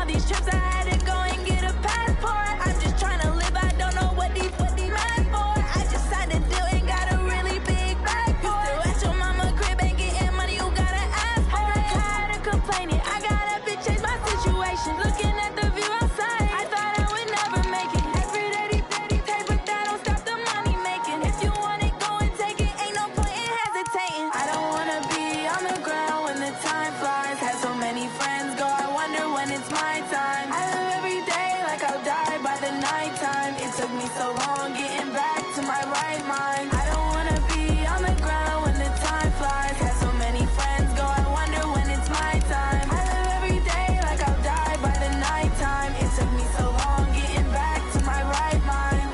these trips, I had to go and get a passport. I'm just trying to live, I don't know what these mad for. I just signed a deal and got a really big bag for it. You still at your mama crib and getting money, you gotta ask for it. Tired of complaining, I gotta bitch change my situation. Looking at the view outside, I thought I would never make it. Every day they pay, but that don't stop the money making. If you want it, go and take it, ain't no point in hesitating. I don't wanna be on the ground when the time flies. Had so many friends go, I wonder when it's my time. I live every day like I'll die by the nighttime. It took me so long getting back to my right mind. I don't wanna be on the ground when the time flies. Had so many friends go, I wonder when it's my time. I live every day like I'll die by the nighttime. It took me so long getting back to my right mind.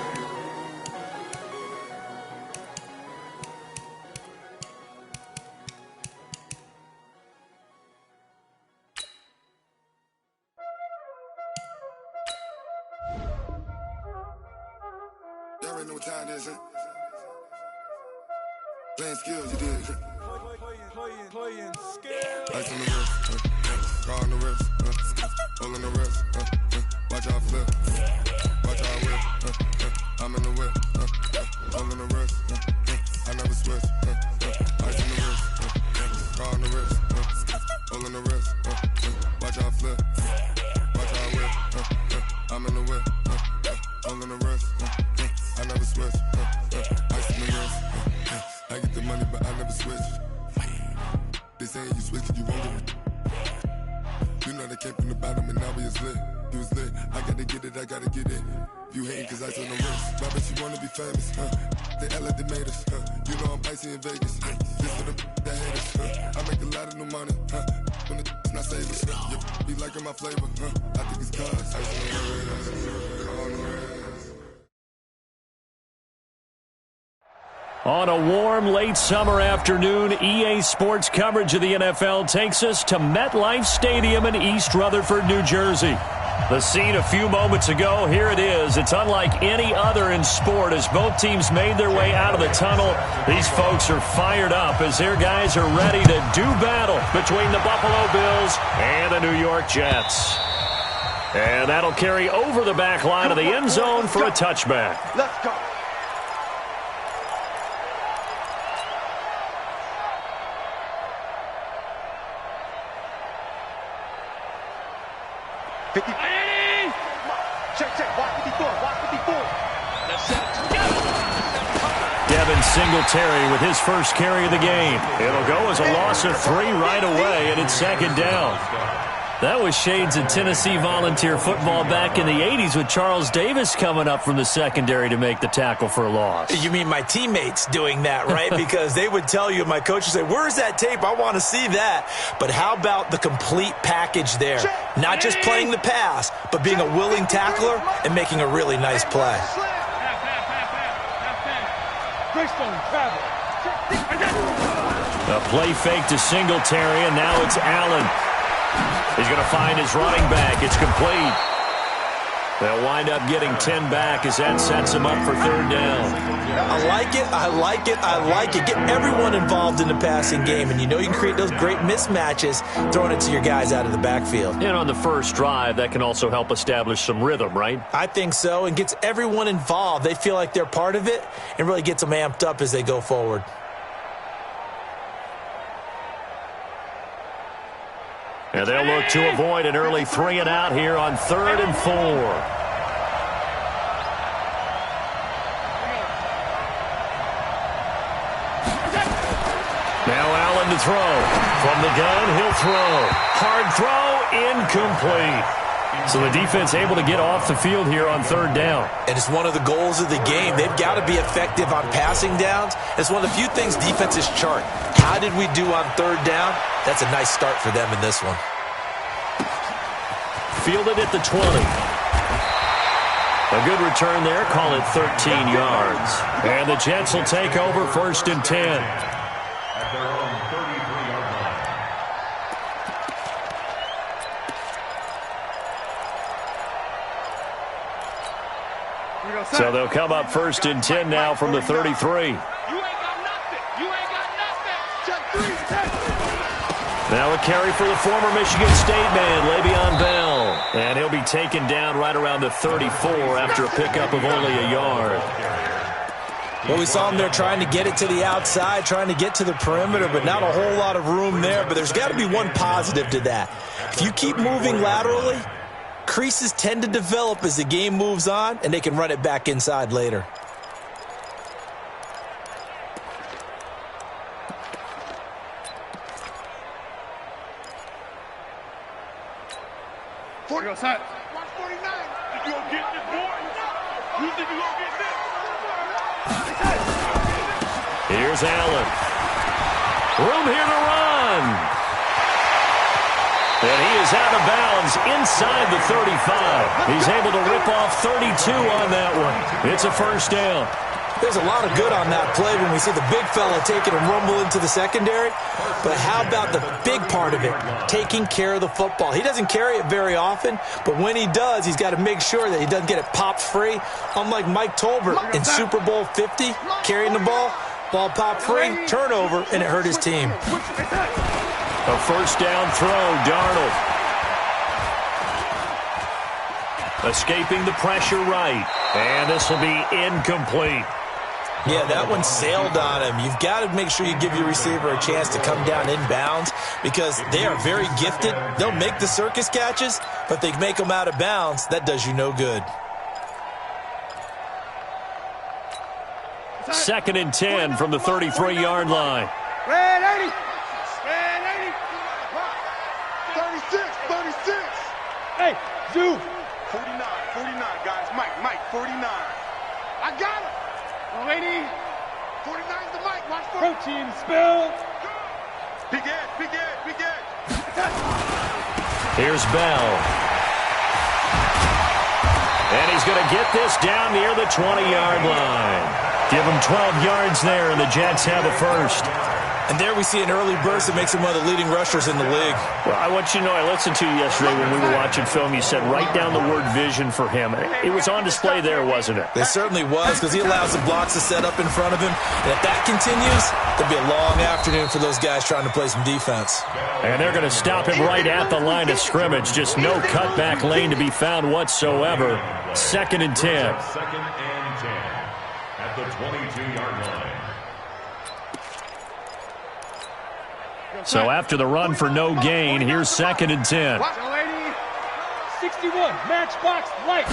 Y'all already know what time it is, huh? Playing skills, you did. Playing skills. Ice on the wrist, car on the wrist, hole in the wrist, watch how I flip, watch how I whip, I'm in the whip, hole in the wrist, I never switch, ice on the wrist, car on the wrist, hole in the wrist, watch how I flip, watch how I whip, I'm in the whip, hole in the wrist, I never switch, ice on the wrist, I get the money but I never switch. They saying you switch it, you won't get it. You know they came from the bottom and now we is lit. You was lit, I gotta get it, I gotta get it. You hating cause ice on the wrist. Why bet you wanna be famous, They act like they made us, You know I'm icy in Vegas, Just for the that hate us, I make a lot of new money, When it's not savers, You be liking my flavor, I think it's cause ice on the wrist, on the wrist. On a warm, late summer afternoon, EA Sports coverage of the NFL takes us to MetLife Stadium in East Rutherford, New Jersey. The scene a few moments ago, here it is. It's unlike any other in sport as both teams made their way out of the tunnel. These folks are fired up as their guys are ready to do battle between the Buffalo Bills and the New York Jets. And that'll carry over the back line of the end zone for a touchback. Let's go. Devin Singletary with his first carry of the game. It'll go as a loss of 3 right away, and it's second down. That was shades of Tennessee volunteer football back in the 80s with Charles Davis coming up from the secondary to make the tackle for a loss. You mean my teammates doing that, right? Because they would tell you, my coach would say, where's that tape? I want to see that. But how about the complete package there? Not just playing the pass, but being a willing tackler and making a really nice play. A play fake to Singletary, and now it's Allen. He's going to find his running back. It's complete. They'll wind up getting 10 back as that sets him up for third down. I like it, I like it, I like it. Get everyone involved in the passing game, and you know you can create those great mismatches throwing it to your guys out of the backfield. And on the first drive, that can also help establish some rhythm, right? I think so, and gets everyone involved. They feel like they're part of it and really gets them amped up as they go forward. And they'll look to avoid an early 3 and out here on 3rd and 4. Now Allen to throw. From the gun, he'll throw. Hard throw, incomplete. So the defense able to get off the field here on 3rd down. And it's one of the goals of the game. They've got to be effective on passing downs. It's one of the few things defenses chart. How did we do on 3rd down? That's a nice start for them in this one. Fielded at the 20. A good return there. Call it 13 yards. And the Jets will take over 1st and 10. So they'll come up 1st and 10 now from the 33. Now a carry for the former Michigan State man, Le'Veon Bell. And taken down right around the 34 after a pickup of only a yard. Well, we saw him there trying to get it to the outside, trying to get to the perimeter, but not a whole lot of room there. But there's got to be one positive to that. If you keep moving laterally, creases tend to develop as the game moves on, and they can run it back inside later. Watch 49. If you gonna get this, boy, you think you gonna get this? Here's Allen. Room here to run. And he is out of bounds inside the 35. He's able to rip off 32 on that one. It's a first down. There's a lot of good on that play when we see the big fella taking a rumble into the secondary. But how about the big part of it, taking care of the football? He doesn't carry it very often, but when he does, he's got to make sure that he doesn't get it popped free. Unlike Mike Tolbert in Super Bowl 50, carrying the ball popped free, turnover, and it hurt his team. A first down throw, Darnold. Escaping the pressure right, and this will be incomplete. Yeah, that one sailed on him. You've got to make sure you give your receiver a chance to come down inbounds because they are very gifted. They'll make the circus catches, but they make them out of bounds. That does you no good. 2nd and 10 from the 33-yard line. Red 80. Red 80. 36. Hey, Zoo. 49, guys. Mike, 49. I got it. 80. 49's the Mike. Watch for protein spill. Big edge. Here's Bell. And he's going to get this down near the 20-yard line. Give him 12 yards there, and the Jets have a first. And there we see an early burst that makes him one of the leading rushers in the league. Well, I want you to know, I listened to you yesterday when we were watching film. You said write down the word vision for him. It was on display there, wasn't it? It certainly was, because he allows the blocks to set up in front of him. And if that continues, there'll be a long afternoon for those guys trying to play some defense. And they're going to stop him right at the line of scrimmage. Just no cutback lane to be found whatsoever. 2nd and 10. 2nd and 10 at the 22-yard line. So after the run for no gain, here's 2nd and 10. 61, matchbox, light.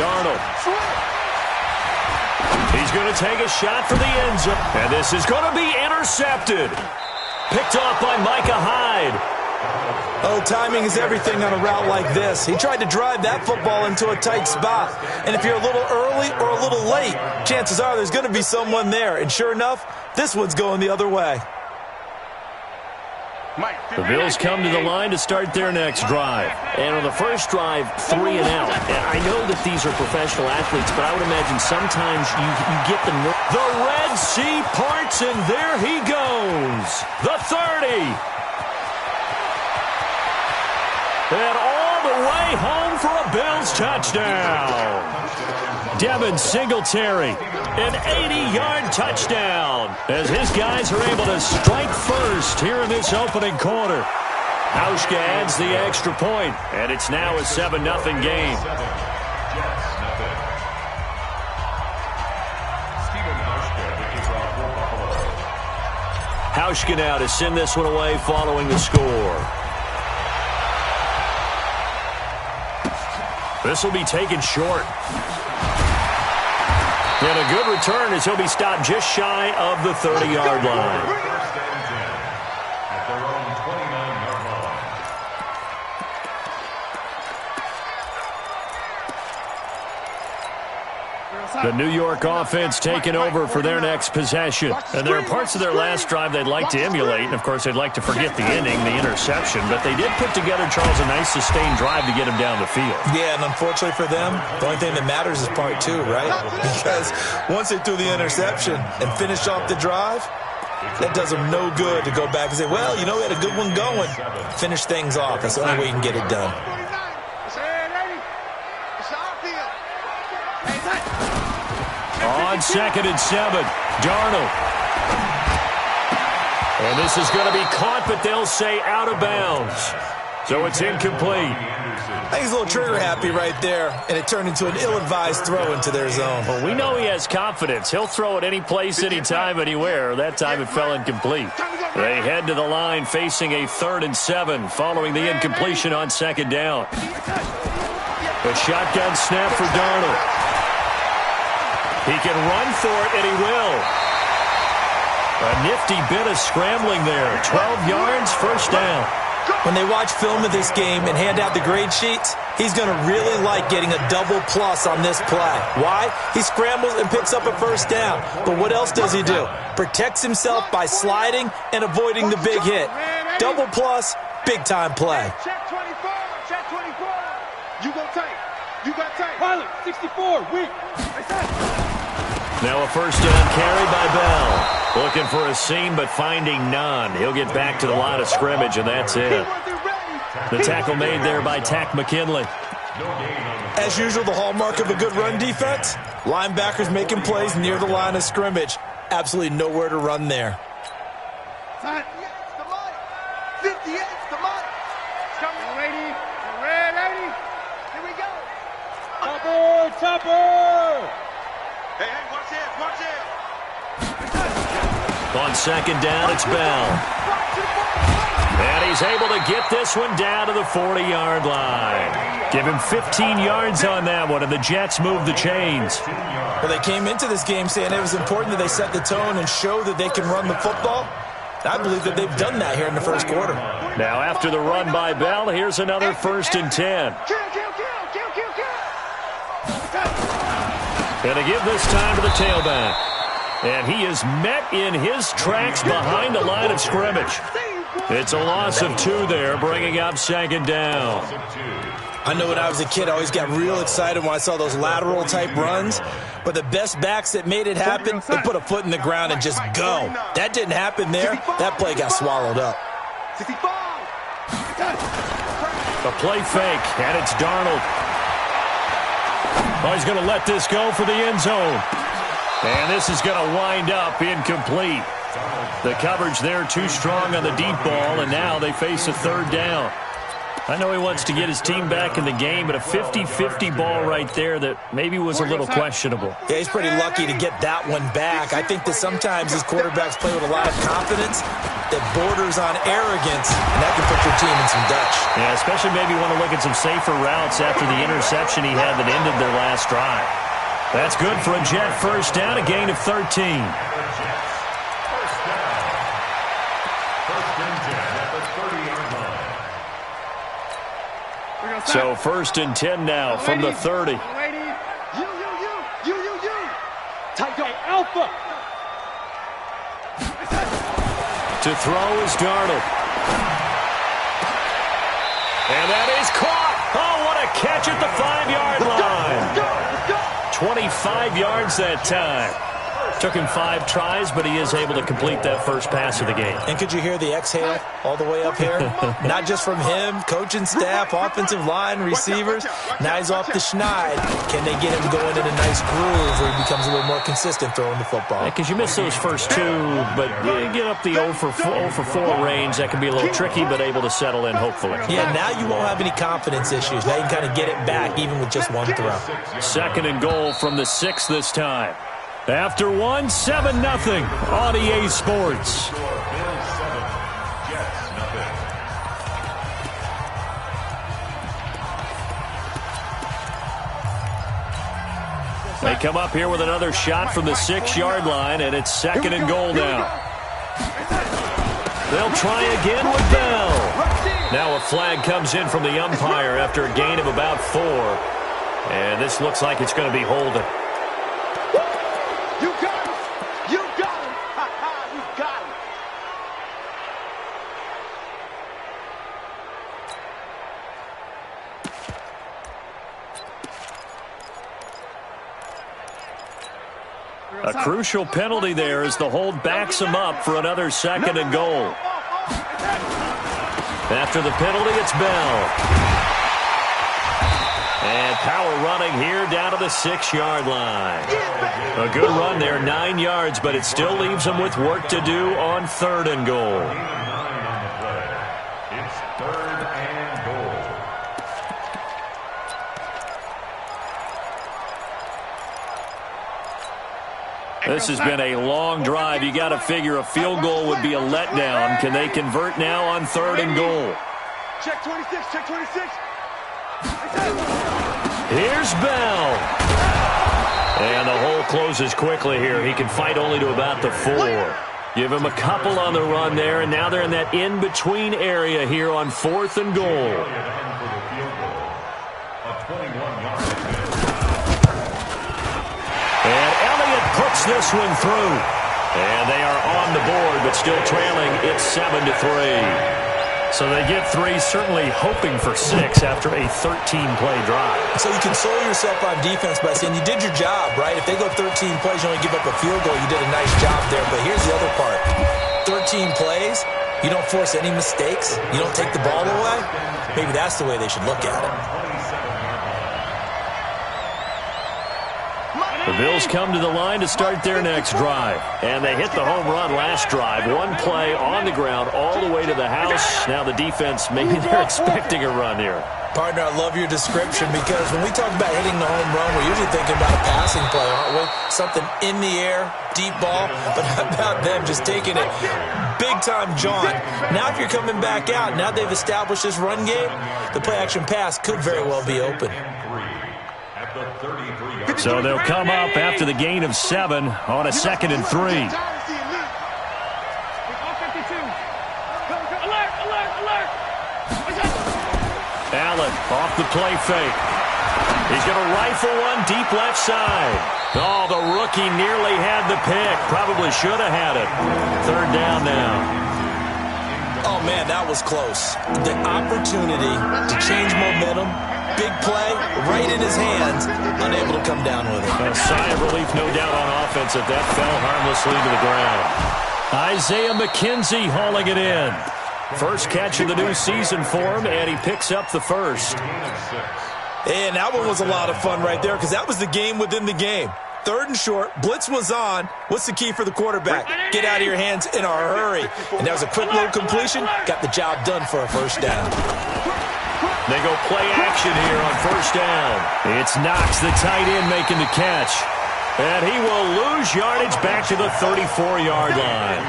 Darnold. He's going to take a shot for the end zone. And this is going to be intercepted. Picked off by Micah Hyde. Oh, timing is everything on a route like this. He tried to drive that football into a tight spot. And if you're a little early or a little late, chances are there's going to be someone there. And sure enough, this one's going the other way. The Bills come to the line to start their next drive. And on the first drive, 3 and out. And I know that these are professional athletes, but I would imagine sometimes you get the... The Red Sea parts, and there he goes. The 30. And all the way home for a Bills touchdown. Devin Singletary, an 80-yard touchdown, as his guys are able to strike first here in this opening quarter. Hauschka adds the extra point, and it's now a 7-0 game. Hauschka now to send this one away following the score. This will be taken short. And a good return as he'll be stopped just shy of the 30-yard line. At their own 29-yard line. The New York offense taking over for their next possession. And there are parts of their last drive they'd like to emulate. And, of course, they'd like to forget the ending, the interception. But they did put together, Charles, a nice sustained drive to get him down the field. Yeah, and unfortunately for them, the only thing that matters is part 2, right? Because once they threw the interception and finished off the drive, that does them no good to go back and say, well, you know, we had a good one going. Finish things off. That's the only way you can get it done. On 2nd and 7, Darnold. And this is going to be caught, but they'll say out of bounds. So it's incomplete. I think he's a little trigger happy right there, and it turned into an ill-advised throw into their zone. Well, we know he has confidence. He'll throw it any place, anytime, anywhere. That time it fell incomplete. They head to the line facing a 3rd and 7 following the incompletion on 2nd down. A shotgun snap for Darnold. He can run for it, and he will. A nifty bit of scrambling there. 12 yards, 1st down. When they watch film of this game and hand out the grade sheets, he's going to really like getting a double plus on this play. Why? He scrambles and picks up a 1st down. But what else does he do? Protects himself by sliding and avoiding the big hit. Double plus, big-time play. Check 24. Check 24. You go tight. You got tight. Pilot, 64. Weak. Now a 1st down carry by Bell. Looking for a seam, but finding none. He'll get back to the line of scrimmage, and that's it. The tackle made there by Tack McKinley. As usual, the hallmark of a good run defense, linebackers making plays near the line of scrimmage. Absolutely nowhere to run there. 58's the mic. 58's the mic. Come lady. Lady. Here we go. Topper. Hey, watch this. Watch this. On 2nd down, it's Bell. And he's able to get this one down to the 40-yard line. Give him 15 yards on that one, and the Jets move the chains. Well, they came into this game saying it was important that they set the tone and show that they can run the football. I believe that they've done that here in the 1st quarter. Now, after the run by Bell, here's another 1st and 10. And to give this time to the tailback. And he is met in his tracks behind the line of scrimmage. It's a loss of 2 there, bringing up 2nd down. I know when I was a kid, I always got real excited when I saw those lateral-type runs. But the best backs that made it happen, they put a foot in the ground and just go. That didn't happen there. That play got swallowed up. A play fake, and it's Darnold. Oh, he's going to let this go for the end zone. And this is going to wind up incomplete. The coverage there too strong on the deep ball, and now they face a 3rd down. I know he wants to get his team back in the game, but a 50-50 ball right there that maybe was a little questionable. Yeah, he's pretty lucky to get that one back. I think that sometimes these quarterbacks play with a lot of confidence that borders on arrogance, and that can put your team in some Dutch. Yeah, especially maybe want to look at some safer routes after the interception he had that ended their last drive. That's good for a Jet 1st down, a gain of 13. So 1st and 10 now from the 30. You. Tight go, Alpha. To throw is Darnold. And that is caught. Oh, what a catch at the 5-yard line. 25 yards that time. Took him 5 tries, but he is able to complete that first pass of the game. And could you hear the exhale all the way up here? Not just from him, coaching staff, offensive line, receivers. Now he's off the schneid. Can they get him going in a nice groove where he becomes a little more consistent throwing the football? Because you miss those first 2, but you get up the 0 for 4 range. That can be a little tricky, but able to settle in, hopefully. Yeah, now you won't have any confidence issues. Now you can kind of get it back even with just 1 throw. 2nd and goal from the 6 this time. After 1, 7-0 on EA Sports. They come up here with another shot from the 6-yard line, and it's 2nd and goal now. They'll try again with Bell. Now a flag comes in from the umpire after a gain of about 4. And this looks like it's going to be holding. You got him! You got him! You got him! A crucial penalty there as the hold backs him up for another 2nd and goal. After the penalty, it's Bell. And power running here down to the 6-yard line. A good run there, 9 yards, but it still leaves them with work to do on 3rd and goal. It's 3rd and This has been a long drive. You got to figure a field goal would be a letdown. Can they convert now on 3rd and goal? Check 26, check 26. Here's Bell. And the hole closes quickly here. He can fight only to about the 4. Give him a couple on the run there, and now they're in that in-between area here on 4th and goal. And Elliott puts this one through. And they are on the board, but still trailing. It's 7-3. So they get 3, certainly hoping for 6 after a 13-play drive. So you console yourself on defense by saying you did your job, right? If they go 13 plays, you only give up a field goal, you did a nice job there. But here's the other part. 13 plays, you don't force any mistakes, you don't take the ball away. Maybe that's the way they should look at it. The Bills come to the line to start their next drive. And they hit the home run last drive. 1 play on the ground all the way to the house. Now the defense, maybe they're expecting a run here. Partner, I love your description because when we talk about hitting the home run, we're usually thinking about a passing play, aren't we? Something in the air, deep ball. But how about them just taking it big-time jaunt? Now if you're coming back out, now they've established this run game, the play-action pass could very well be open. So they'll come up after the gain of 7 on a 2nd and 3. Allen off the play fake. He's going to rifle one deep left side. Oh, the rookie nearly had the pick. Probably should have had it. 3rd down now. Oh, man, that was close. The opportunity to change momentum, big play, right in his hands, unable to come down with it. A sigh of relief, no doubt, on offense if that fell harmlessly to the ground. Isaiah McKenzie hauling it in. First catch of the new season for him, and he picks up the first. And that one was a lot of fun right there because that was the game within the game. 3rd and short, blitz was on. What's the key for the quarterback? Get out of your hands in a hurry. And that was a quick little completion. Got the job done for a first down. They go play action here on 1st down. It's Knox, the tight end, making the catch. And he will lose yardage back to the 34-yard line.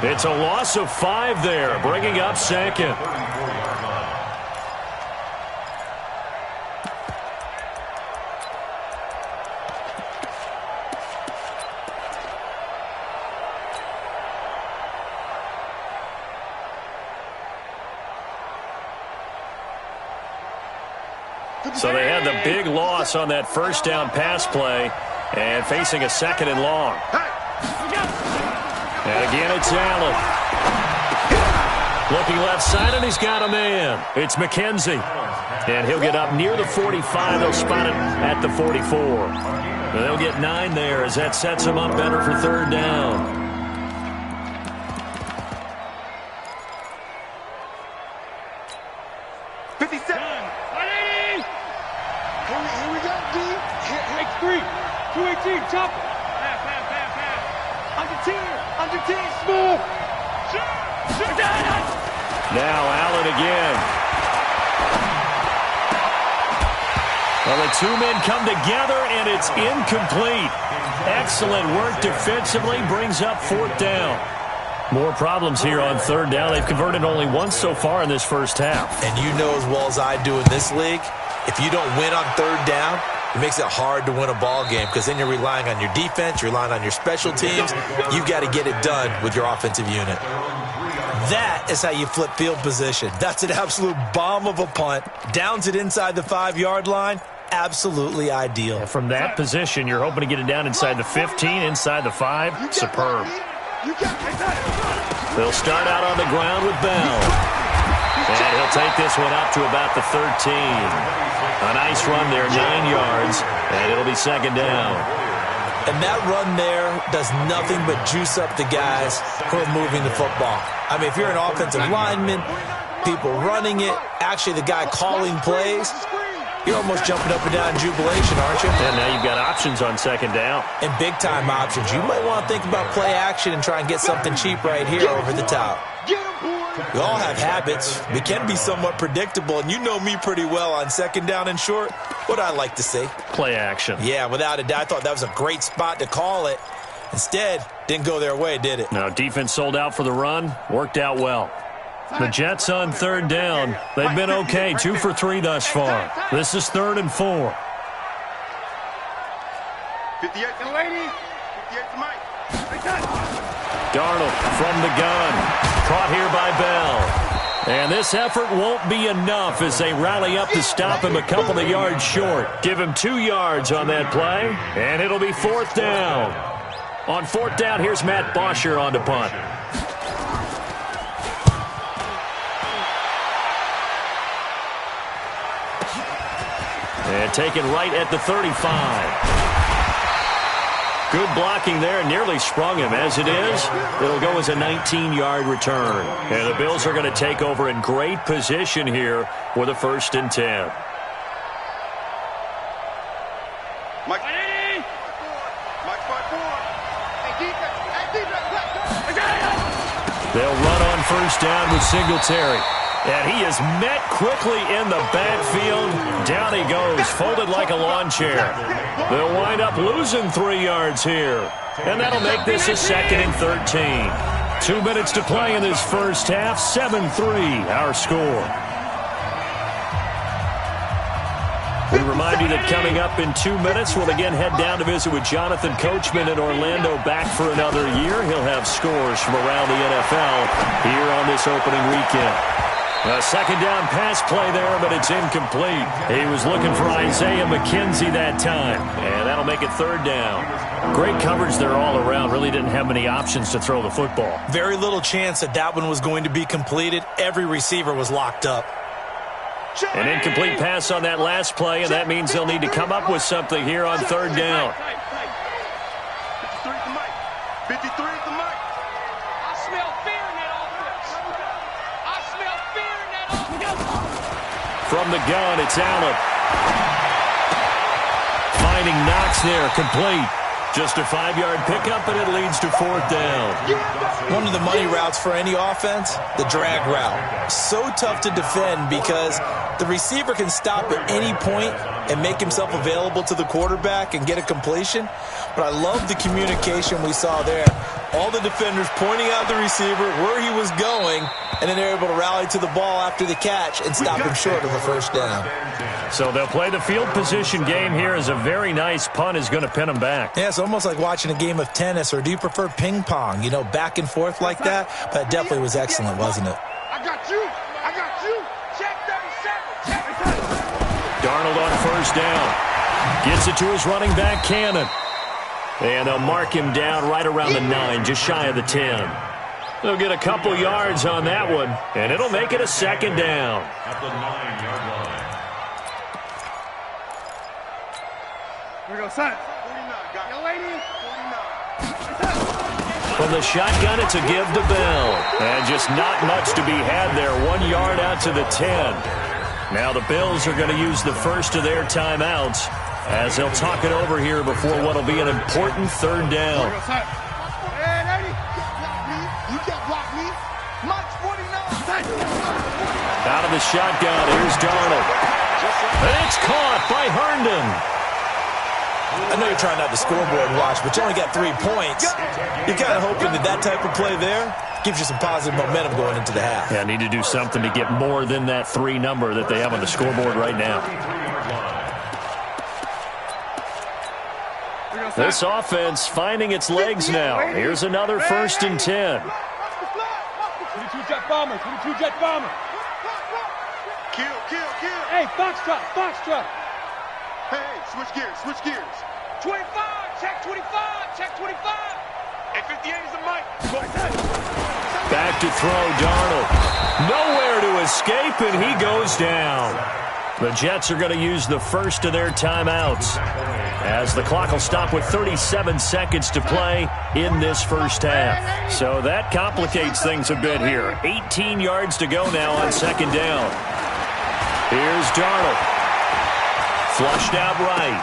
It's a loss of 5 there, bringing up 2nd. So they had the big loss on that 1st down pass play and facing a 2nd and long. And again, it's Allen. Looking left side, and he's got a man. It's McKenzie. And he'll get up near the 45. They'll spot it at the 44. And they'll get 9 there as that sets them up better for 3rd down. Chopper. Pass. Under 10, smooth. Now Allen again. Well, the 2 men come together, and it's incomplete. Excellent work defensively, brings up 4th down. More problems here on 3rd down. They've converted only once so far in this first half. And you know as well as I do in this league, if you don't win on 3rd down, it makes it hard to win a ball game because then you're relying on your defense, you're relying on your special teams. You've got to get it done with your offensive unit. That is how you flip field position. That's an absolute bomb of a punt. Downs it inside the 5-yard line. Absolutely ideal. And from that position, you're hoping to get it down inside the 15, inside the 5. Superb. They'll start out on the ground with Bell. And he'll take this one up to about the 13. A nice run there, 9 yards, and it'll be 2nd down. And that run there does nothing but juice up the guys who are moving the football. I mean, if you're an offensive lineman, people running it, actually the guy calling plays, you're almost jumping up and down in jubilation, aren't you? And now you've got options on 2nd down. And big-time options. You might want to think about play action and try and get something cheap right here over the top. We all have habits. We can be somewhat predictable, and you know me pretty well on 2nd down and short. What I like to see. Play action. Yeah, without a doubt. I thought that was a great spot to call it. Instead, didn't go their way, did it? Now, defense sold out for the run. Worked out well. The Jets on third down. They've been okay. 2 for 3 thus far. This is 3rd and 4. 58 to Lady. 58 to Mike. Darnold from the gun. Caught here by Bell. And this effort won't be enough as they rally up to stop him a couple of yards short. Give him 2 yards on that play, and it'll be 4th down. On 4th down, here's Matt Bosher on to punt. And taken right at the 35. Good blocking there. Nearly sprung him. As it is, it'll go as a 19-yard return. And the Bills are going to take over in great position here with a 1st and 10. Mike. Mike 5-4. Hey, defense. They'll run on 1st down with Singletary. And he is met quickly in the backfield. Down he goes, folded like a lawn chair. They'll wind up losing 3 yards here. And that'll make this a 2nd and 13. 2 minutes to play in this first half. 7-3 our score. We remind you that coming up in 2 minutes, we'll again head down to visit with Jonathan Coachman in Orlando, back for another year. He'll have scores from around the NFL here on this opening weekend. A 2nd down pass play there, but it's incomplete. He was looking for Isaiah McKenzie that time, and that'll make it 3rd down. Great coverage there all around. Really didn't have many options to throw the football. Very little chance that one was going to be completed. Every receiver was locked up. An incomplete pass on that last play, and that means they'll need to come up with something here on 3rd down. 53 to Mike. 53 to Mike. I smell fear in that offense. I smell fear in that offense. From the gun, it's Allen. Finding Knox there, complete. Just a 5-yard pickup, and it leads to 4th down. One of the money routes for any offense, the drag route. So tough to defend because the receiver can stop at any point and make himself available to the quarterback and get a completion. But I love the communication we saw there. All the defenders pointing out the receiver, where he was going, and then they're able to rally to the ball after the catch and stop him short of a 1st down. So they'll play the field position game here as a very nice punt is going to pin them back. Yeah, it's almost like watching a game of tennis, or do you prefer ping pong? You know, back and forth like that? But it definitely was excellent, wasn't it? I got you. I got you. Check 37. Check 37. Darnold on 1st down. Gets it to his running back, Cannon. And they'll mark him down right around the 9, just shy of the 10. They'll get a couple yards on that one, and it'll make it a 2nd down. At the 9-yard line. Here we go, son. 49. Got it. Lady. 49. From the shotgun, it's a give to Bell. And just not much to be had there. 1 yard out to the 10. Now the Bills are going to use the first of their timeouts as they'll talk it over here before what will be an important 3rd down. Hey, lady. You can't block me. Mike's 49. Out of the shotgun, here's Darnold. And it's caught by Herndon. I know you're trying not to scoreboard watch, but you only got 3 points. You're kind of hoping that type of play there gives you some positive momentum going into the half. Yeah, need to do something to get more than that 3 number that they have on the scoreboard right now. This offense finding its legs now. Here's another 1st and 10. 22 jet bomber. 22 jet bomber. Kill. Hey, Foxtrot. Hey, switch gears. 25. Check 25. Check 25. Hey, 58 is a Mike. Back to throw, Darnold. Nowhere to escape, and he goes down. The Jets are going to use the first of their timeouts as the clock will stop with 37 seconds to play in this first half. So that complicates things a bit here. 18 yards to go now on 2nd down. Here's Darnold. Flushed out right.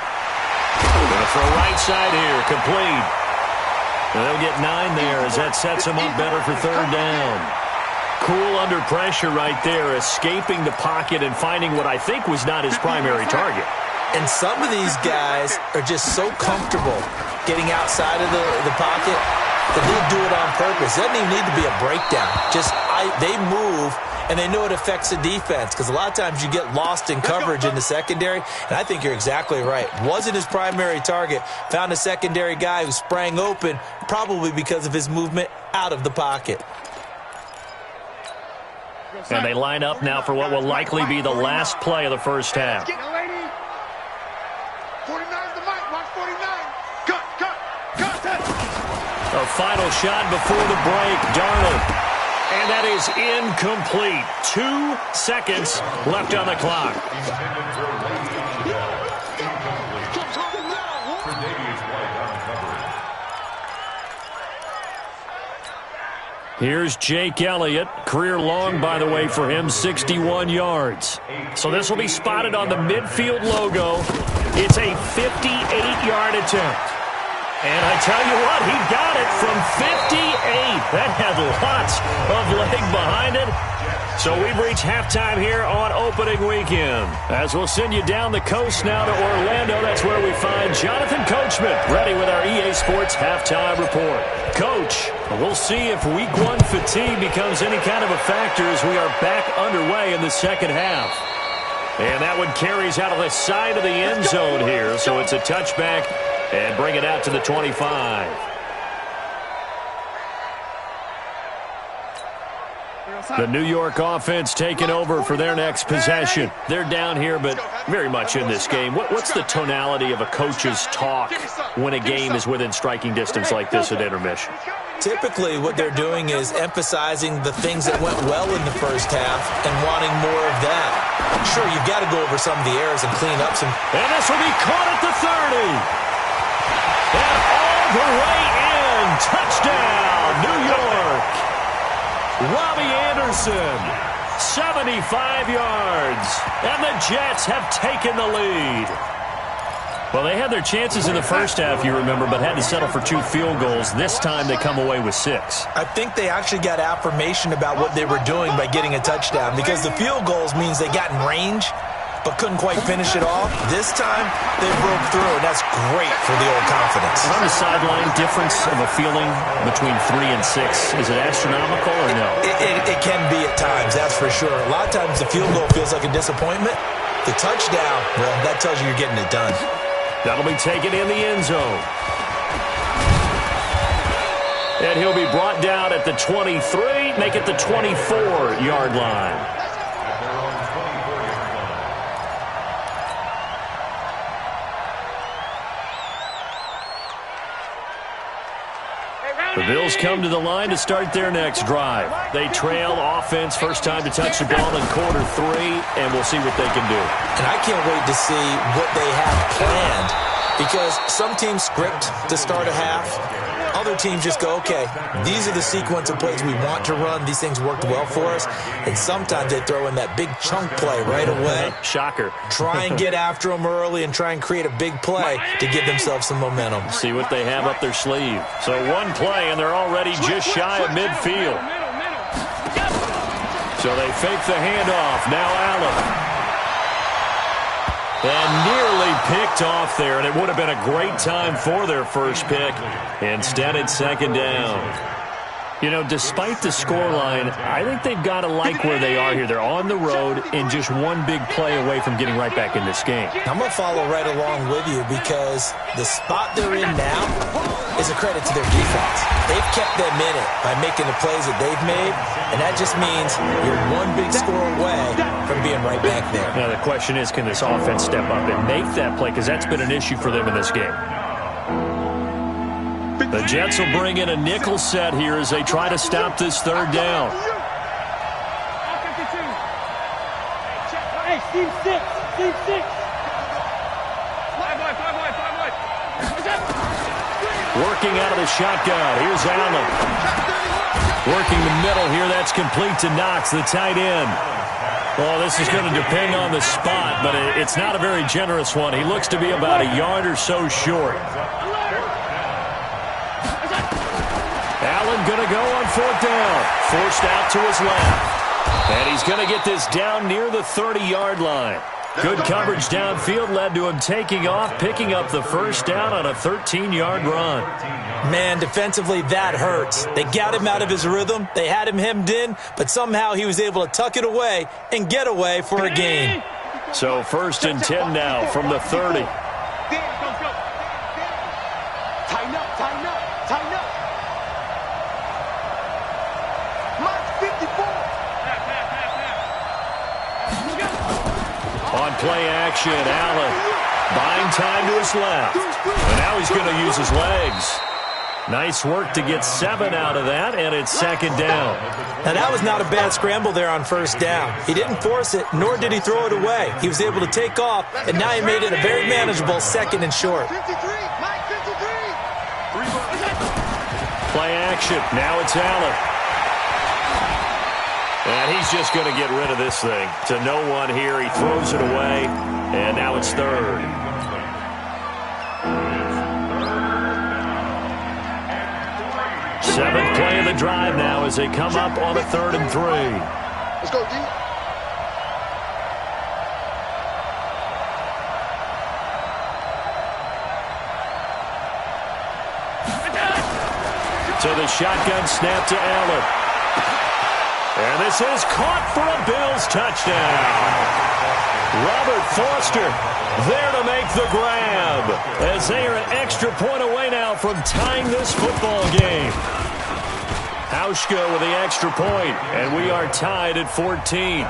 Going to throw right side here. Complete. And they'll get 9 there as that sets them up better for 3rd down. Cool under pressure right there, escaping the pocket and finding what I think was not his primary target. And some of these guys are just so comfortable getting outside of the pocket, that they do it on purpose. It doesn't even need to be a breakdown. Just they move, and they know it affects the defense because a lot of times you get lost in coverage in the secondary, and I think you're exactly right. Wasn't his primary target. Found a secondary guy who sprang open, probably because of his movement out of the pocket. And they line up now for what will likely be the last play of the first half. 49's the mic. Watch 49. Cut. A final shot before the break. Darnold. And that is incomplete. 2 seconds left on the clock. Here's Jake Elliott. Career long, by the way, for him, 61 yards. So this will be spotted on the midfield logo. It's a 58-yard attempt. And I tell you what, he got it from 58. That had lots of leg behind it. So we've reached halftime here on opening weekend. As we'll send you down the coast now to Orlando. That's where we find Jonathan Coachman ready with our EA Sports halftime report. Coach, we'll see if week 1 fatigue becomes any kind of a factor as we are back underway in the second half. And that one carries out of the side of the end zone here. So it's a touchback and bring it out to the 25. The New York offense taking over for their next possession. They're down here, but very much in this game. What's the tonality of a coach's talk when a game is within striking distance like this at intermission? Typically, what they're doing is emphasizing the things that went well in the first half and wanting more of that. Sure, you've got to go over some of the errors and clean up some. And this will be caught at the 30. And all the way in. Touchdown, New York. Robbie Anderson, 75 yards. And the Jets have taken the lead. Well, they had their chances in the first half, you remember, but had to settle for 2 field goals. This time they come away with 6. I think they actually got affirmation about what they were doing by getting a touchdown because the field goals means they got in range but couldn't quite finish it off. This time they broke through, and that's great for the old confidence. On the sideline, difference of a feeling between 3 and 6, is it astronomical or no? It can be at times, that's for sure. A lot of times the field goal feels like a disappointment. The touchdown, well, that tells you you're getting it done. That'll be taken in the end zone. And he'll be brought down at the 23, make it the 24-yard line. The Bills come to the line to start their next drive. They trail offense, first time to touch the ball in quarter 3, and we'll see what they can do. And I can't wait to see what they have planned because some teams script to start a half. Other teams just go, okay, these are the sequence of plays we want to run. These things worked well for us. And sometimes they throw in that big chunk play right away. Shocker. Try and get after them early and try and create a big play to give themselves some momentum. See what they have up their sleeve. So one play, and they're already just shy of midfield. So they fake the handoff. Now Allen. And nearly picked off there, and it would have been a great time for their first pick. Instead, it's second down. You know, despite the scoreline, I think they've got to like where they are here. They're on the road and just one big play away from getting right back in this game. I'm going to follow right along with you because the spot they're in now is a credit to their defense. They've kept them in it by making the plays that they've made, and that just means you're one big score away from being right back there. Now, the question is, can this offense step up and make that play? Because that's been an issue for them in this game. The Jets will bring in a nickel set here as they try to stop this third down. Hey, Steve 6. Steve 6. Five wide. Working out of the shotgun. Here's Allen. Working the middle here. That's complete to Knox, the tight end. Well, this is going to depend on the spot, but it's not a very generous one. He looks to be about a yard or so short. Allen going to go on fourth down. Forced out to his left. And he's going to get this down near the 30-yard line. Good coverage downfield led to him taking off, picking up the first down on a 13-yard run. Man, defensively, that hurts. They got him out of his rhythm. They had him hemmed in, but somehow he was able to tuck it away and get away for a gain. So 1st and 10 now from the 30. Tighten up, tighten up, tighten up. Mark 54. On play action, Allen buying time to his left. And now he's going to use his legs. Nice work to get 7 out of that, and it's 2nd down. Now, that was not a bad scramble there on 1st down. He didn't force it, nor did he throw it away. He was able to take off, and now he made it a very manageable 2nd and short. 53, Mike 53. Play action. Now it's Allen. And he's just going to get rid of this thing. To no one here. He throws it away, and now it's 3rd. Seventh play of the drive now as they come up on a 3rd and 3. Let's go, D. So the shotgun snap to Allen. And this is caught for a Bills touchdown. Robert Foster there to make the grab as they are an extra point away now from tying this football game. Hauschka with the extra point, and we are tied at 14.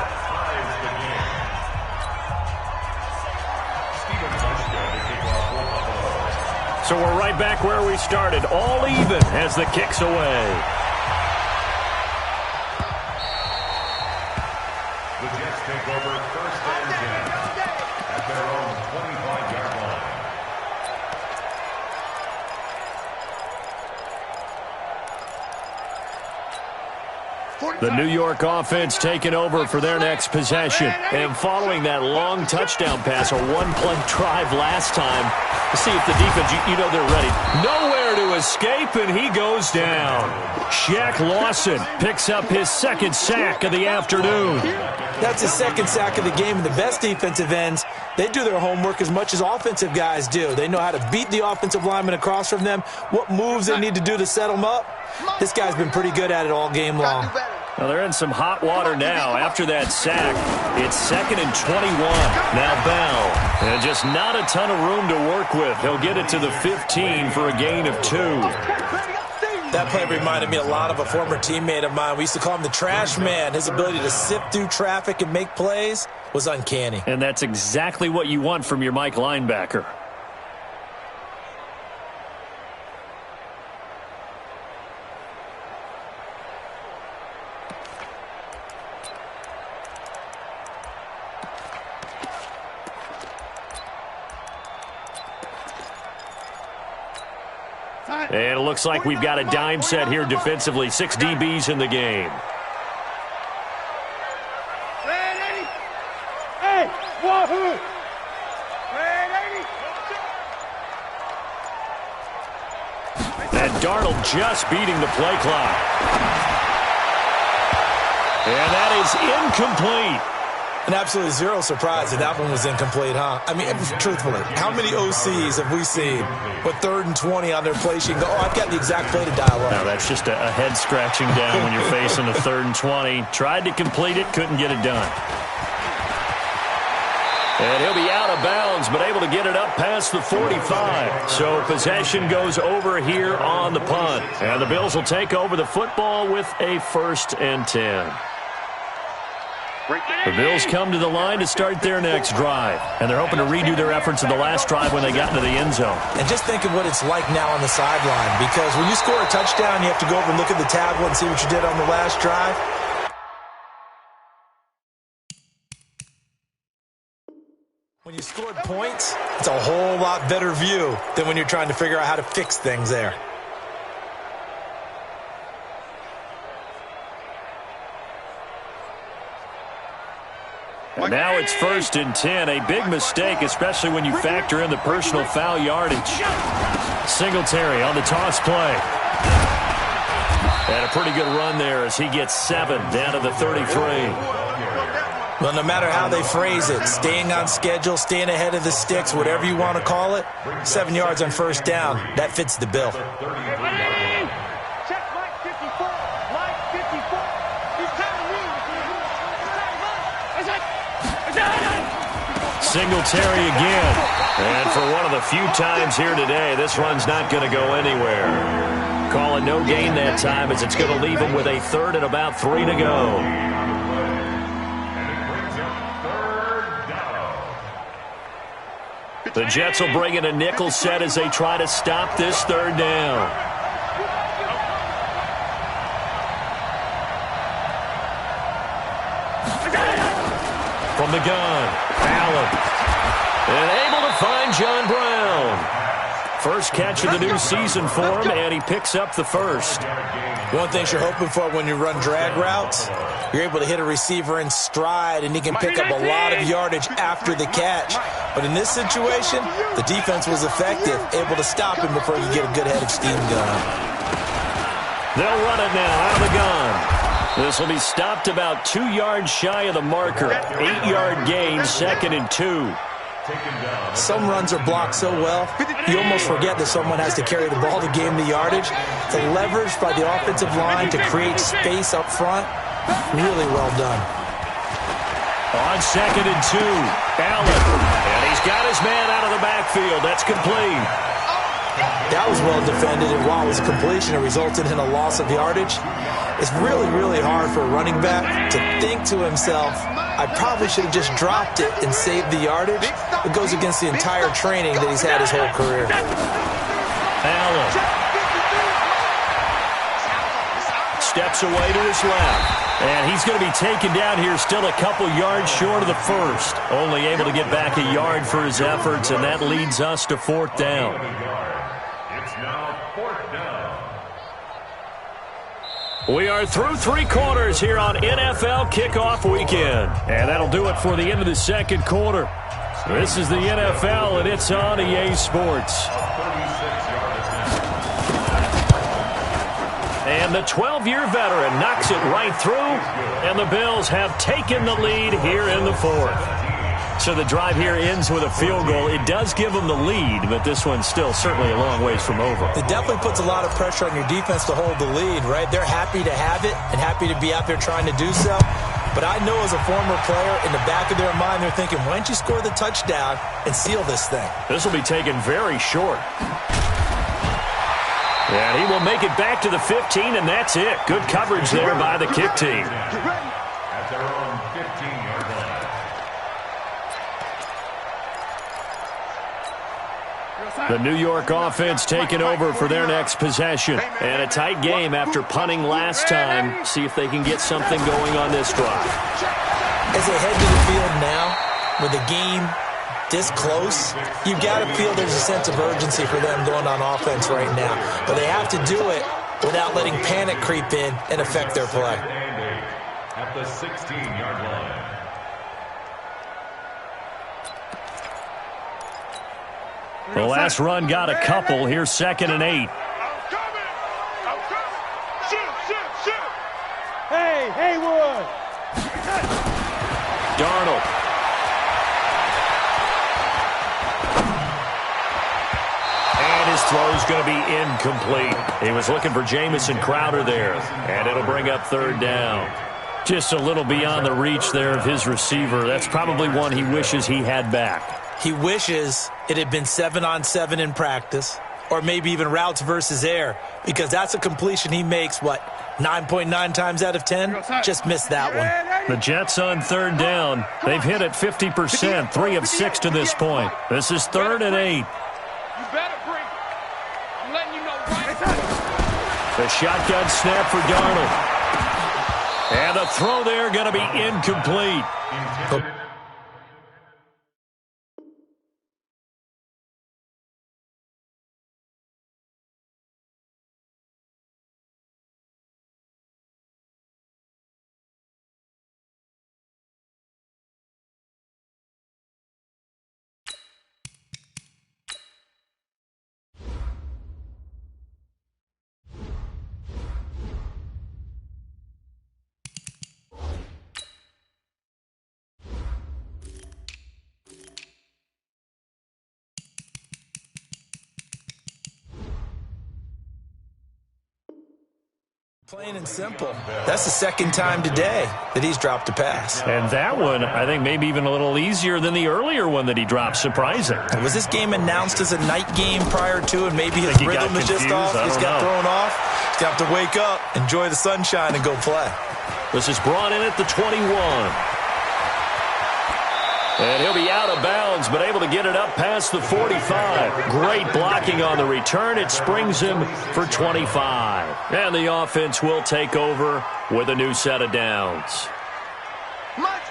So we're right back where we started, all even as the kick's away. The Jets take over 1st and 10 at their own 25-yard line. The New York offense taking over for their next possession. And following that long touchdown pass, a one-play drive last time, to see if the defense, you know they're ready. Nowhere to escape, and he goes down. Shaq Lawson picks up his 2nd sack of the afternoon. That's his 2nd sack of the game, and the best defensive ends, they do their homework as much as offensive guys do. They know how to beat the offensive lineman across from them, what moves they need to do to set them up. This guy's been pretty good at it all game long. Well, they're in some hot water now. After that sack, it's 2nd and 21. Now Bell, and just not a ton of room to work with. He'll get it to the 15 for a gain of 2. That play reminded me a lot of a former teammate of mine. We used to call him the trash man. His ability to sift through traffic and make plays was uncanny. And that's exactly what you want from your Mike linebacker. And it looks like we've got a dime set here defensively. 6 DBs in the game. Hey, wahoo! And Darnold just beating the play clock. And that is incomplete. And absolutely zero surprise that that one was incomplete, huh? I mean, truthfully, how many OCs have we seen with 3rd and 20 on their play sheet and go, oh, I've got the exact play to dial up? Now, that's just a head scratching down when you're facing a 3rd and 20. Tried to complete it, couldn't get it done. And he'll be out of bounds, but able to get it up past the 45. So possession goes over here on the punt. And the Bills will take over the football with a 1st and 10. The Bills come to the line to start their next drive. And they're hoping to redo their efforts in the last drive when they got into the end zone. And just think of what it's like now on the sideline. Because when you score a touchdown, you have to go over and look at the tablet and see what you did on the last drive. When you scored points, it's a whole lot better view than when you're trying to figure out how to fix things there. And now it's 1st and 10. A big mistake, especially when you factor in the personal foul yardage. Singletary on the toss play. And a pretty good run there as he gets 7 down to the 33. Well, no matter how they phrase it, staying on schedule, staying ahead of the sticks, whatever you want to call it, 7 yards on first down, that fits the bill. Check Mike 54. Mike 54. He's time to Singletary again. And for one of the few times here today, this run's not going to go anywhere. Calling no gain that time as it's going to leave him with a 3rd and about 3 to go. The Jets will bring in a nickel set as they try to stop this 3rd down. From the gun, Allen. And able to find John Brown. First catch of the new season for him, and he picks up the first. One of the things you're hoping for when you run drag routes, you're able to hit a receiver in stride, and he can pick up a lot of yardage after the catch. But in this situation, the defense was effective, able to stop him before you get a good head of steam going. They'll run it now out of the gun. This will be stopped about 2 yards shy of the marker. 8-yard gain, 2nd and 2. Some runs are blocked so well, you almost forget that someone has to carry the ball to gain the yardage. The leverage by the offensive line to create space up front, really well done. On 2nd and 2, Allen. And he's got his man out of the backfield. That's complete. That was well defended, and while it was a completion, it resulted in a loss of yardage. It's really, really hard for a running back to think to himself, I probably should have just dropped it and saved the yardage. It goes against the entire training that he's had his whole career. Allen steps away to his left. And he's going to be taken down here still a couple yards short of the first. Only able to get back a yard for his efforts, and that leads us to 4th down. It's now 4th down. We are through 3 quarters here on NFL Kickoff Weekend. And that'll do it for the end of the 2nd quarter. This is the NFL, and it's on EA Sports. And the 12-year veteran knocks it right through, and the Bills have taken the lead here in the 4th. So the drive here ends with a field goal. It does give them the lead, but this one's still certainly a long ways from over. It definitely puts a lot of pressure on your defense to hold the lead, right? They're happy to have it and happy to be out there trying to do so. But I know as a former player, in the back of their mind, they're thinking, why don't you score the touchdown and seal this thing? This will be taken very short. And he will make it back to the 15, and that's it. Good coverage there by the kick team. At their own 15-yard line. The New York offense taking over for their next possession. And a tight game after punting last time. See if they can get something going on this drive. As they head to the field now, with the game this close, you've got to feel there's a sense of urgency for them going on offense right now. But they have to do it without letting panic creep in and affect their play. At the 16-yard line. The last run got a couple. Here's 2nd and 8. Hey, Haywood! Darnold. And his throw's going to be incomplete. He was looking for Jamison Crowder there. And it'll bring up 3rd down. Just a little beyond the reach there of his receiver. That's probably one he wishes he had back. He wishes it had been 7-on-7 in practice, or maybe even routes versus air, because that's a completion he makes, 9.9 times out of 10? Just missed that one. The Jets on 3rd down. They've hit it 50%, 3 of 6 to this point. This is 3rd and 8. You better bring it. I'm letting you know right. The shotgun snap for Darnold. And the throw there going to be incomplete. Plain and simple. That's the second time today that he's dropped a pass. And that one, I think, maybe even a little easier than the earlier one that he dropped. Surprising. Was this game announced as a night game prior to, and maybe his rhythm is just off? He's got thrown off. He's got to wake up, enjoy the sunshine, and go play. This is brought in at the 21. And he'll be out of bounds, but able to get it up past the 45. Great blocking on the return. It springs him for 25. And the offense will take over with a new set of downs.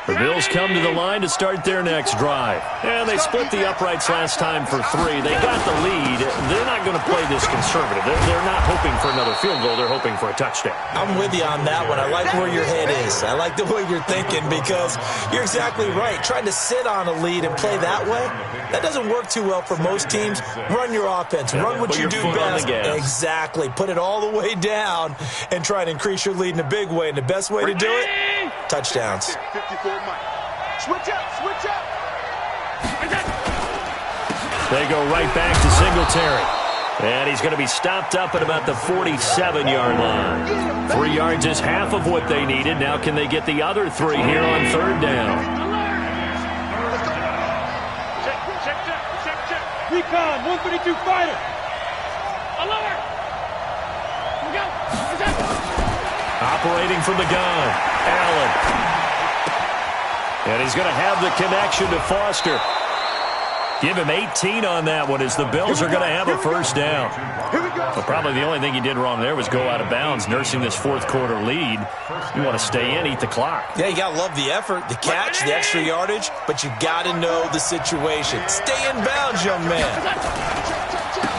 The Bills come to the line to start their next drive. And they split the uprights last time for 3. They got the lead. They're not going to play this conservative. They're not hoping for another field goal. They're hoping for a touchdown. I'm with you on that one. I like where your head is. I like the way you're thinking because you're exactly right. Trying to sit on a lead and play that way, that doesn't work too well for most teams. Run your offense. Run what you do best. Exactly. Put it all the way down and try and increase your lead in a big way. And the best way to do it, touchdowns. 54 Mike. Switch up, switch up. They go right back to Singletary. And he's going to be stopped up at about the 47-yard line. 3 yards is half of what they needed. Now can they get the other 3 here on third down? Recon, 132 fighter. Alert! Here we go. Operating from the gun, Allen. And he's going to have the connection to Foster. Give him 18 on that one as the Bills are going to have a first down. Well, probably the only thing he did wrong there was go out of bounds, nursing this fourth quarter lead. You want to stay in, eat the clock. Yeah, you got to love the effort, the catch, the extra yardage, but you got to know the situation. Stay in bounds, young man.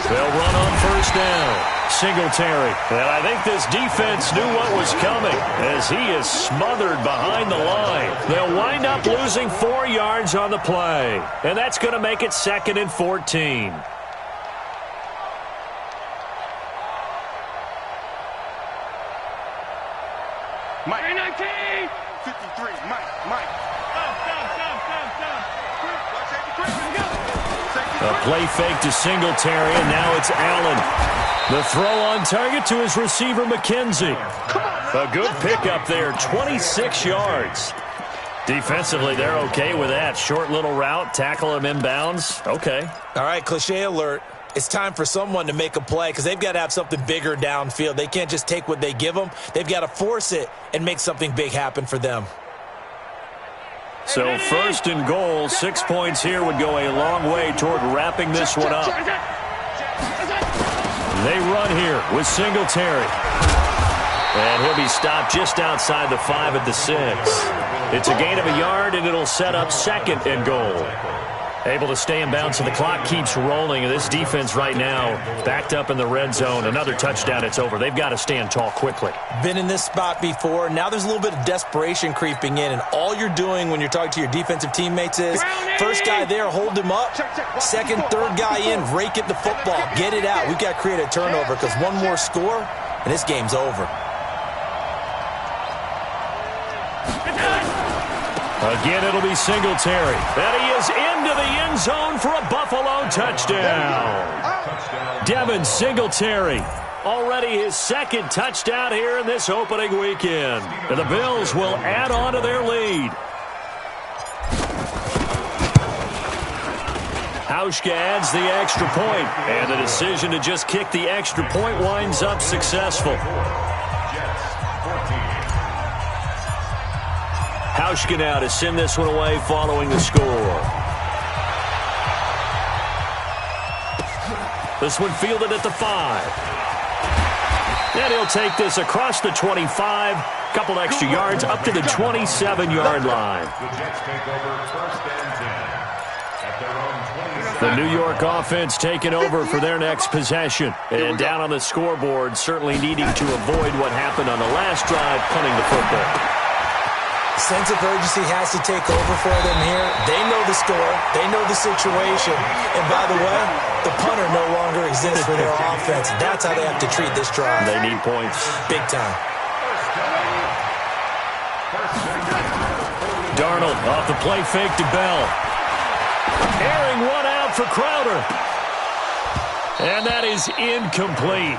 They'll run on first down. Singletary. And I think this defense knew what was coming as he is smothered behind the line. They'll wind up losing 4 yards on the play. And that's going to make it 2nd and 14. Mike. 19. 53. Mike. A play fake to Singletary, and now it's Allen. The throw on target to his receiver, McKenzie. A good pickup there, 26 yards. Defensively, they're okay with that. Short little route, tackle him inbounds. Okay. All right, cliche alert. It's time for someone to make a play because they've got to have something bigger downfield. They can't just take what they give them. They've got to force it and make something big happen for them. So 1st and goal, 6 points here would go a long way toward wrapping this one up. They run here with Singletary. And he'll be stopped just outside the 5 at the 6. It's a gain of a yard, and it'll set up 2nd and goal. Able to stay in bounds, and the clock keeps rolling. And this defense right now backed up in the red zone. Another touchdown, it's over. They've got to stand tall quickly. Been in this spot before. Now there's a little bit of desperation creeping in. And all you're doing when you're talking to your defensive teammates is first guy there, hold him up. Second, third guy in, rake at the football. Get it out. We've got to create a turnover because one more score, and this game's over. Again, it'll be Singletary. And he is into the end zone for a Buffalo touchdown. Devin Singletary, already his 2nd touchdown here in this opening weekend. And the Bills will add on to their lead. Hauschka adds the extra point, and the decision to just kick the extra point winds up successful. Hauschka now to send this one away following the score. This one fielded at the 5. And he'll take this across the 25. Couple extra yards up to the 27-yard line. The New York offense taking over for their next possession. And down on the scoreboard, certainly needing to avoid what happened on the last drive, punting the football. Sense of urgency has to take over for them here. They know the score. They know the situation. And by the way, the punter no longer exists for their offense. That's how they have to treat this drive. They need points. Big time. Darnold off the play fake to Bell. Airing one out for Crowder. And that is incomplete.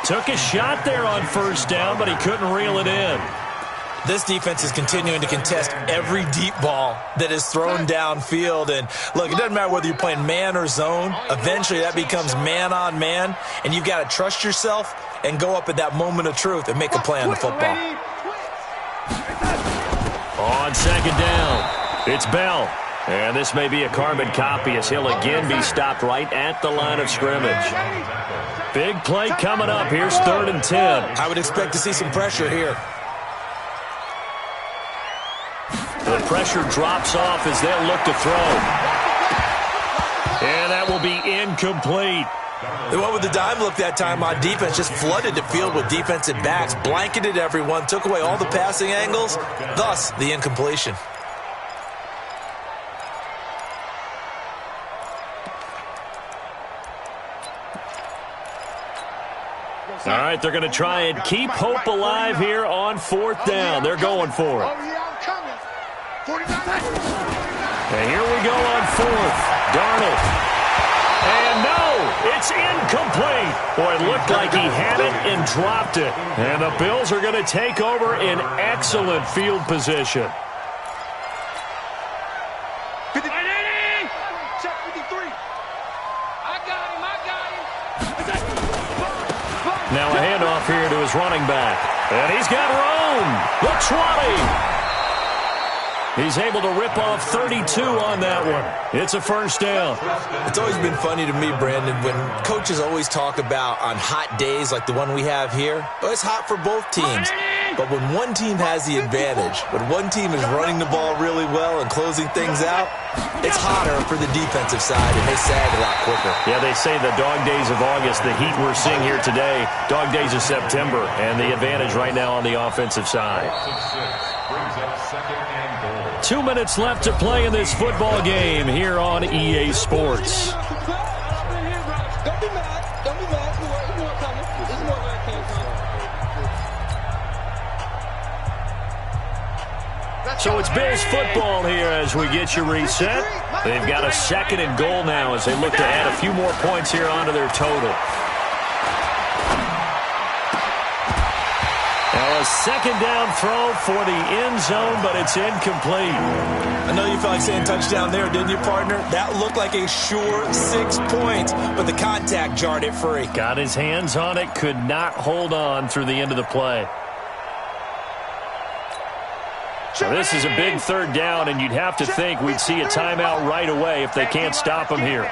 Took a shot there on first down, but he couldn't reel it in. This defense is continuing to contest every deep ball that is thrown downfield. And, look, it doesn't matter whether you're playing man or zone. Eventually that becomes man on man, and you've got to trust yourself and go up at that moment of truth and make a play on the football. On second down, it's Bell. And this may be a carbon copy as he'll again be stopped right at the line of scrimmage. Big play coming up. Here's 3rd and 10. I would expect to see some pressure here. The pressure drops off as they'll look to throw. And that will be incomplete. They went with the dime look that time on defense, just flooded the field with defensive backs, blanketed everyone, took away all the passing angles, thus the incompletion. All right, they're going to try and keep hope alive here on 4th down. They're going for it. And here we go on 4th. Darnold. And no, it's incomplete. Boy, it looked like he had it and dropped it. And the Bills are going to take over in excellent field position. Now a handoff here to his running back. And he's got room. The 20. He's able to rip off 32 on that one. It's a first down. It's always been funny to me, Brandon, when coaches always talk about on hot days like the one we have here. Well, it's hot for both teams. But when one team has the advantage, when one team is running the ball really well and closing things out, it's hotter for the defensive side, and they sag a lot quicker. Yeah, they say the dog days of August, the heat we're seeing here today, dog days of September, and the advantage right now on the offensive side. 2 minutes left to play in this football game here on EA Sports. Don't be mad. Don't be mad. There's more coming. There's more where it came from. So it's Bills football here as we get you reset. They've got a 2nd and goal now as they look to add a few more points here onto their total. Now a 2nd down throw for the end zone, but it's incomplete. I know you felt like saying touchdown there, didn't you, partner? That looked like a sure 6 points, but the contact jarred it free. Got his hands on it, could not hold on through the end of the play. So this is a big 3rd down, and you'd have to think we'd see a timeout right away if they can't stop him here.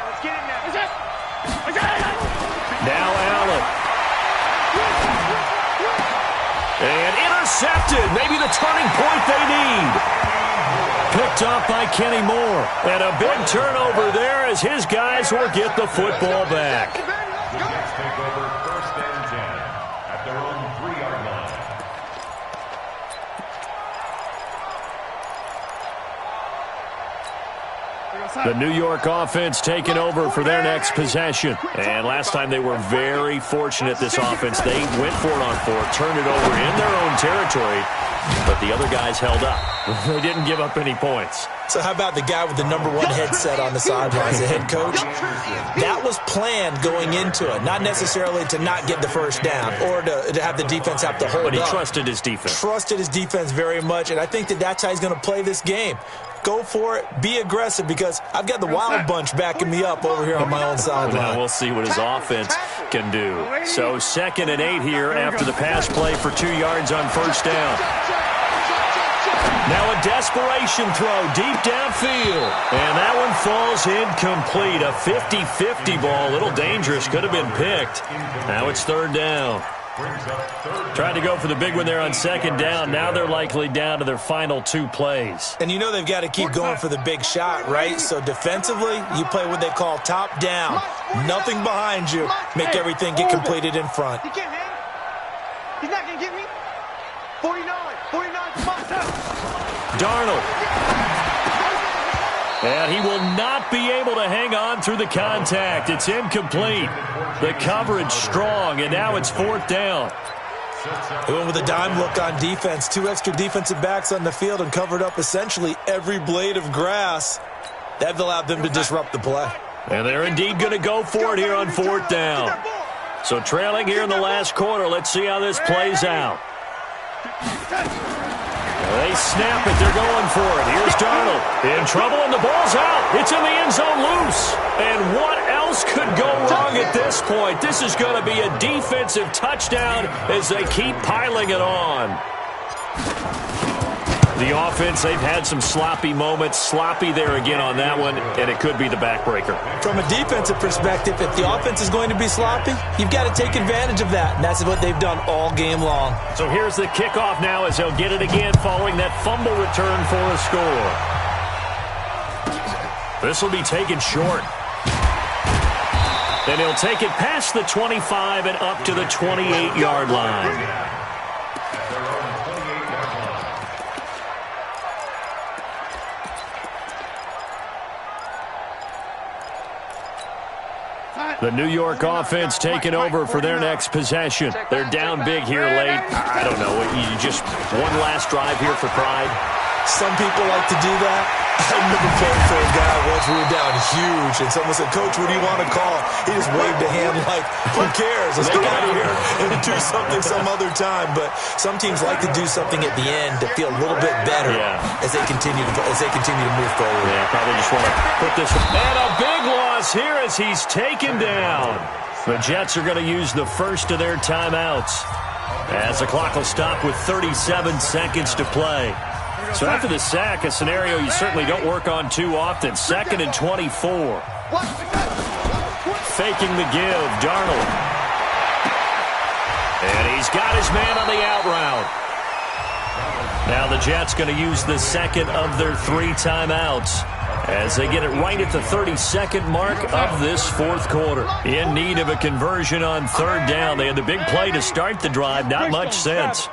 Now Allen. And intercepted. Maybe the turning point they need. Picked off by Kenny Moore. And a big turnover there as his guys will get the football back. The Jets take over 1st and 10 at their own 3-yard line. The New York offense taking over for their next possession. And last time they were very fortunate, this offense. They went for it on 4th, turned it over in their own territory, but the other guys held up. They didn't give up any points. So how about the guy with the #1 headset on the sidelines, the head coach? That was planned going into it, not necessarily to not get the first down or to have the defense have to hold up. But he trusted his defense. Trusted his defense very much, and I think that's how he's going to play this game. Go for it. Be aggressive because I've got the wild bunch backing me up over here on my own sideline. Now we'll see what his offense can do. So 2nd and 8 here after the pass play for 2 yards on first down. Now a desperation throw deep downfield. And that one falls incomplete. A 50-50 ball. A little dangerous. Could have been picked. Now it's 3rd down. Tried to go for the big one there on 2nd down. Now they're likely down to their final 2 plays. And you know they've got to keep going for the big shot, right? So defensively, you play what they call top down. Nothing behind you. Make everything get completed in front. He can't hang. He's not going to get me. 49, Darnold. And he will not be able to hang on through the contact. It's incomplete. The coverage strong, and now it's 4th down. They went with a dime look on defense. 2 extra defensive backs on the field and covered up essentially every blade of grass. That allowed them to disrupt the play. And they're indeed going to go for it here on 4th down. So trailing here in the last quarter. Let's see how this plays out. They snap it. They're going for it. Here's Darnold. In trouble, and the ball's out. It's in the end zone loose. And what else could go wrong at this point? This is going to be a defensive touchdown as they keep piling it on. The offense, they've had some sloppy moments. Sloppy there again on that one, and it could be the backbreaker. From a defensive perspective, if the offense is going to be sloppy, you've got to take advantage of that, and that's what they've done all game long. So here's the kickoff now as they'll get it again following that fumble return for a score. This will be taken short. And he'll take it past the 25 and up to the 28-yard line. The New York offense taking over for their next possession. They're down big here late. I don't know. You just one last drive here for pride. Some people like to do that. I remember playing for a guy once we were down huge, and someone said, "Coach, what do you want to call?" He just waved a hand like, "Who cares? Let's get out of here and do something some other time." But some teams like to do something at the end to feel a little bit better as they continue to move forward. Yeah, probably just want to put this. And a big loss here as he's taken down. The Jets are going to use the first of their timeouts as the clock will stop with 37 seconds to play. So after the sack, a scenario you certainly don't work on too often. 2nd and 24. Faking the give, Darnold. And he's got his man on the out route. Now the Jets going to use the second of their 3 timeouts as they get it right at the 32nd mark of this fourth quarter. In need of a conversion on 3rd down. They had the big play to start the drive. Not much sense.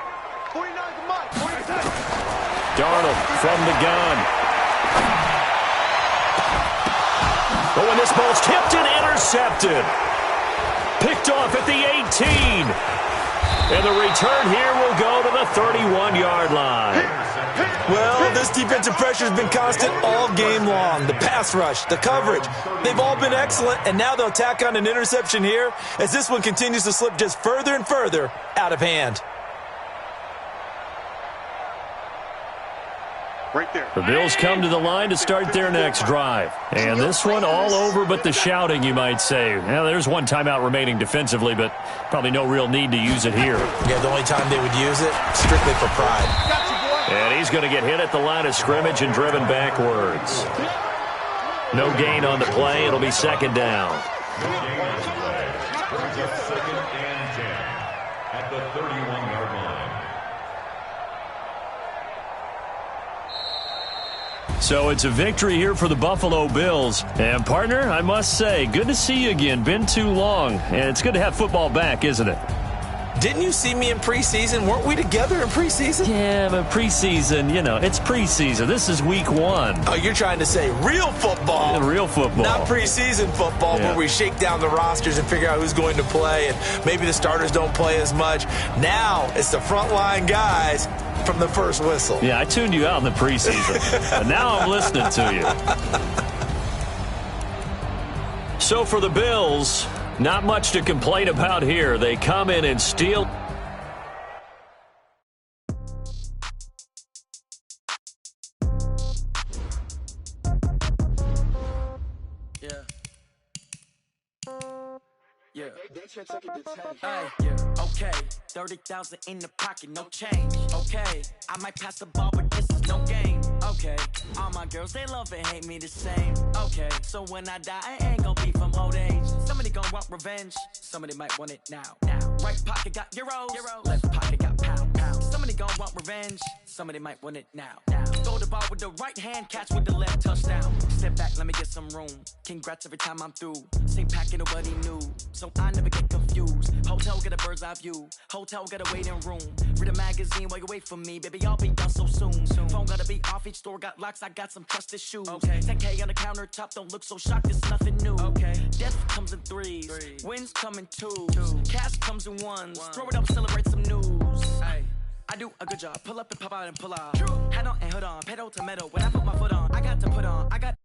Darnold from the gun. Oh, and this ball's tipped and intercepted. Picked off at the 18. And the return here will go to the 31-yard line. Well, this defensive pressure has been constant all game long. The pass rush, the coverage, they've all been excellent, and now they'll tack on an interception here as this one continues to slip just further and further out of hand. Right there. The Bills come to the line to start their next drive. And this one all over but the shouting, you might say. Now, there's one timeout remaining defensively, but probably no real need to use it here. Yeah, the only time they would use it, strictly for pride. And he's going to get hit at the line of scrimmage and driven backwards. No gain on the play. It'll be 2nd down. Second and 10 at the 31-yard line. So it's a victory here for the Buffalo Bills. And, partner, I must say, good to see you again. Been too long. And it's good to have football back, isn't it? Didn't you see me in preseason? Weren't we together in preseason? Yeah, but preseason, it's preseason. This is week 1. Oh, you're trying to say real football. Yeah, real football. Not preseason football where we shake down the rosters and figure out who's going to play, and maybe the starters don't play as much. Now it's the frontline guys from the first whistle. Yeah, I tuned you out in the preseason, but now I'm listening to you. So for the Bills, not much to complain about here. They come in and steal. Yeah. Hey, okay. 30,000 in the pocket, no change. Okay, I might pass the ball, but this is no game. Okay, all my girls, they love and hate me the same. Okay, so when I die, I ain't gonna be from old age. Somebody gonna want revenge, somebody might want it now. Right pocket got euros, left pocket got pounds. Somebody gonna want revenge, somebody might want it now. Throw the ball with the right hand, catch with the left, touchdown. Step back, let me get some room. Congrats every time I'm through. Same packet, nobody knew, so I never get confused. Hotel get a bird's eye view. Hotel got a waiting room. Read a magazine while you wait for me, baby. I'll be done so soon. Phone gotta be off. Each store got locks. I got some trusted shoes. Okay. 10K on the countertop. Don't look so shocked. It's nothing new. Okay. Death comes in threes. Wins come in twos. Cash comes in ones. Throw it up, celebrate some news. Hey. I do a good job. Pull up and pop out and pull out. Hat on and hood on. Pedal to metal. When I put my foot on, I got to put on. I got